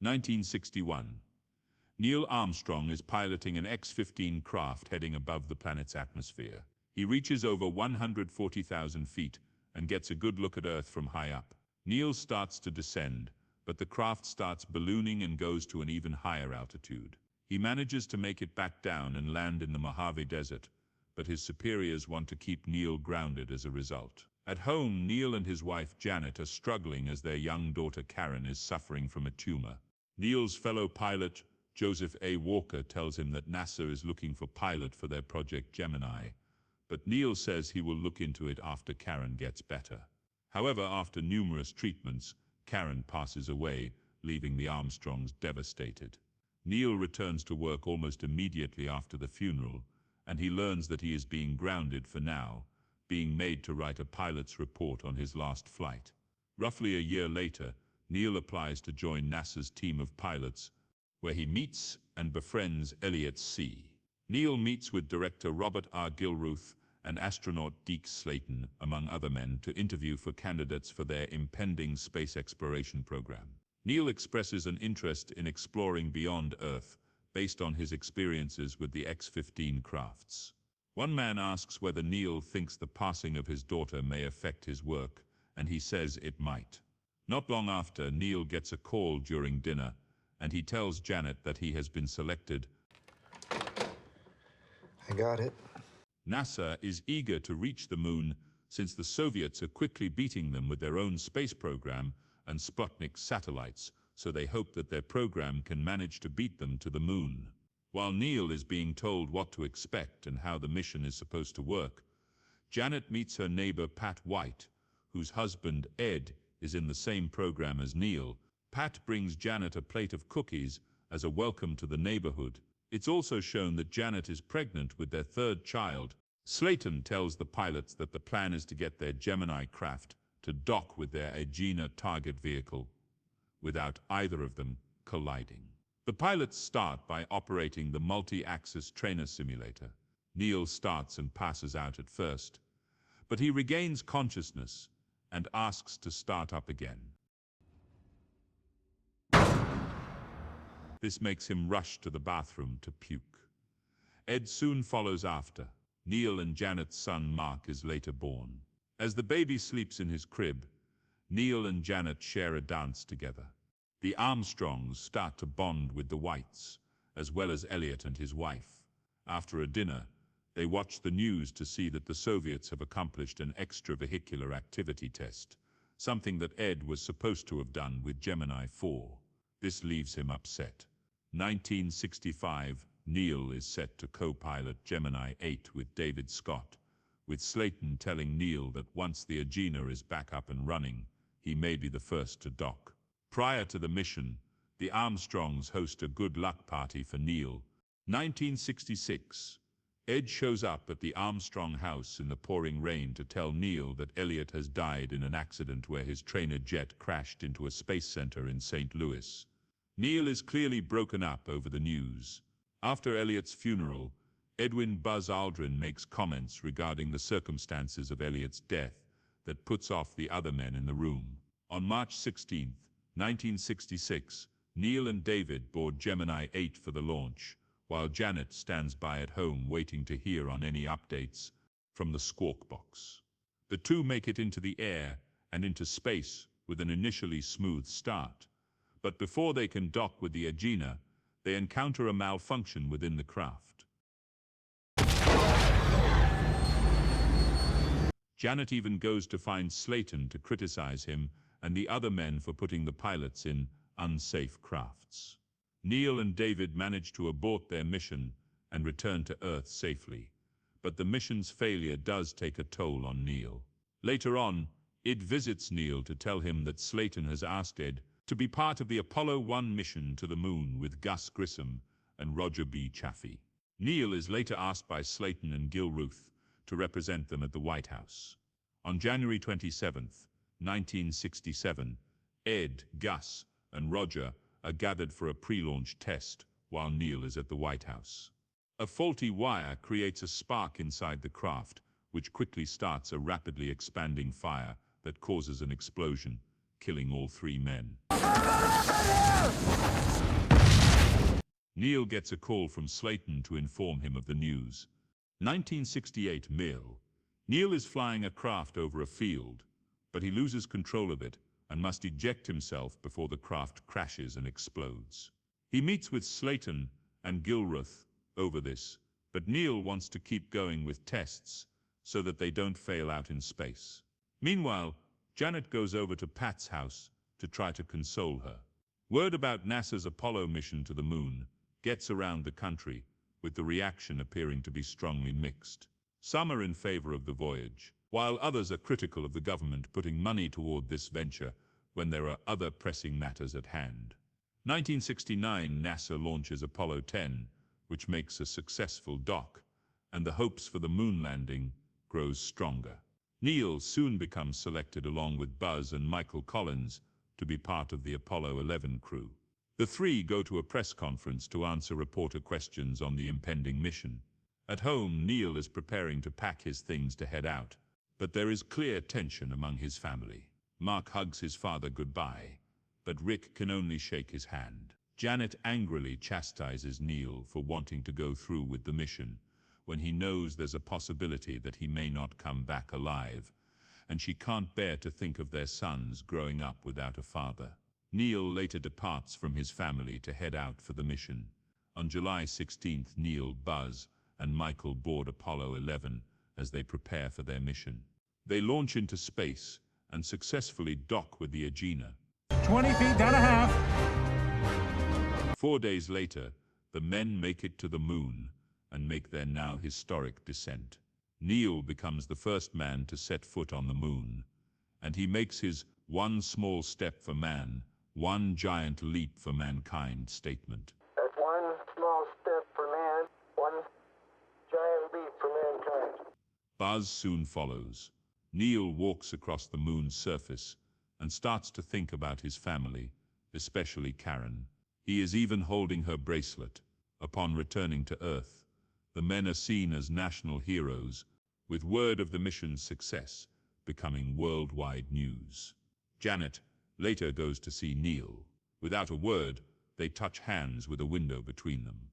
1961. Neil Armstrong is piloting an X-15 craft heading above the planet's atmosphere. He reaches over 140,000 feet and gets a good look at Earth from high up. Neil starts to descend, but the craft starts ballooning and goes to an even higher altitude. He manages to make it back down and land in the Mojave Desert, but his superiors want to keep Neil grounded as a result. At home, Neil and his wife Janet are struggling as their young daughter Karen is suffering from a tumor. Neil's fellow pilot, Joseph A. Walker, tells him that NASA is looking for pilot for their Project Gemini, but Neil says he will look into it after Karen gets better. However, after numerous treatments, Karen passes away, leaving the Armstrongs devastated. Neil returns to work almost immediately after the funeral, and he learns that he is being grounded for now, being made to write a pilot's report on his last flight. Roughly a year later, Neil applies to join NASA's team of pilots, where he meets and befriends Elliot C. Neil meets with director Robert R. Gilruth and astronaut Deke Slayton, among other men, to interview for candidates for their impending space exploration program. Neil expresses an interest in exploring beyond Earth based on his experiences with the X-15 crafts. One man asks whether Neil thinks the passing of his daughter may affect his work, and he says it might. Not long after, Neil gets a call during dinner, and he tells Janet that he has been selected. I got it. NASA is eager to reach the moon since the Soviets are quickly beating them with their own space program and Sputnik satellites, so they hope that their program can manage to beat them to the moon. While Neil is being told what to expect and how the mission is supposed to work, Janet meets her neighbor Pat White, whose husband Ed is in the same program as Neil. Pat brings Janet a plate of cookies as a welcome to the neighborhood. It's also shown that Janet is pregnant with their third child. Slayton tells the pilots that the plan is to get their Gemini craft to dock with their Agena target vehicle without either of them colliding. The pilots start by operating the multi-axis trainer simulator. Neil starts and passes out at first, but he regains consciousness and asks to start up again. This makes him rush to the bathroom to puke. Ed soon follows after. Neil and Janet's son Mark is later born. As the baby sleeps in his crib, Neil and Janet share a dance together. The Armstrongs start to bond with the Whites, as well as Elliot and his wife. After a dinner, they watch the news to see that the Soviets have accomplished an extravehicular activity test, something that Ed was supposed to have done with Gemini 4. This leaves him upset. 1965, Neil is set to co-pilot Gemini 8 with David Scott, with Slayton telling Neil that once the Agena is back up and running, he may be the first to dock. Prior to the mission, the Armstrongs host a good luck party for Neil. 1966, Ed shows up at the Armstrong house in the pouring rain to tell Neil that Elliot has died in an accident where his trainer jet crashed into a space center in St. Louis. Neil is clearly broken up over the news. After Elliot's funeral, Edwin Buzz Aldrin makes comments regarding the circumstances of Elliot's death that puts off the other men in the room. On March 16, 1966, Neil and David board Gemini 8 for the launch, while Janet stands by at home waiting to hear on any updates from the Squawk Box. The two make it into the air and into space with an initially smooth start, but before they can dock with the Agena, they encounter a malfunction within the craft. Janet even goes to find Slayton to criticize him and the other men for putting the pilots in unsafe crafts. Neil and David manage to abort their mission and return to Earth safely, but the mission's failure does take a toll on Neil. Later on, Ed visits Neil to tell him that Slayton has asked Ed to be part of the Apollo 1 mission to the moon with Gus Grissom and Roger B. Chaffee. Neil is later asked by Slayton and Gilruth to represent them at the White House. On January 27, 1967, Ed, Gus, and Roger are gathered for a pre-launch test while Neil is at the White House. A faulty wire creates a spark inside the craft, which quickly starts a rapidly expanding fire that causes an explosion, killing all three men. Neil gets a call from Slayton to inform him of the news. 1968 Mill. Neil is flying a craft over a field, but he loses control of it and must eject himself before the craft crashes and explodes. He meets with Slayton and Gilruth over this, but Neil wants to keep going with tests so that they don't fail out in space. Meanwhile, Janet goes over to Pat's house to try to console her. Word about NASA's Apollo mission to the moon gets around the country, with the reaction appearing to be strongly mixed. Some are in favor of the voyage, while others are critical of the government putting money toward this venture when there are other pressing matters at hand. 1969 NASA launches Apollo 10, which makes a successful dock, and the hopes for the moon landing grows stronger. Neil soon becomes selected along with Buzz and Michael Collins to be part of the Apollo 11 crew. The three go to a press conference to answer reporter questions on the impending mission. At home, Neil is preparing to pack his things to head out, but there is clear tension among his family. Mark hugs his father goodbye, but Rick can only shake his hand. Janet angrily chastises Neil for wanting to go through with the mission, when he knows there's a possibility that he may not come back alive, and she can't bear to think of their sons growing up without a father. Neil later departs from his family to head out for the mission. On July 16th, Neil, Buzz, and Michael board Apollo 11 as they prepare for their mission. They launch into space and successfully dock with the Agena. 20 feet down a half. 4 days later, the men make it to the moon and make their now historic descent. Neil becomes the first man to set foot on the moon, and he makes his "one small step for man, one giant leap for mankind" statement. That's one small step for man, one giant leap for mankind. Buzz soon follows. Neil walks across the moon's surface and starts to think about his family, especially Karen. He is even holding her bracelet. Upon returning to Earth, the men are seen as national heroes, with word of the mission's success becoming worldwide news. Janet later goes to see Neil. Without a word, they touch hands with a window between them.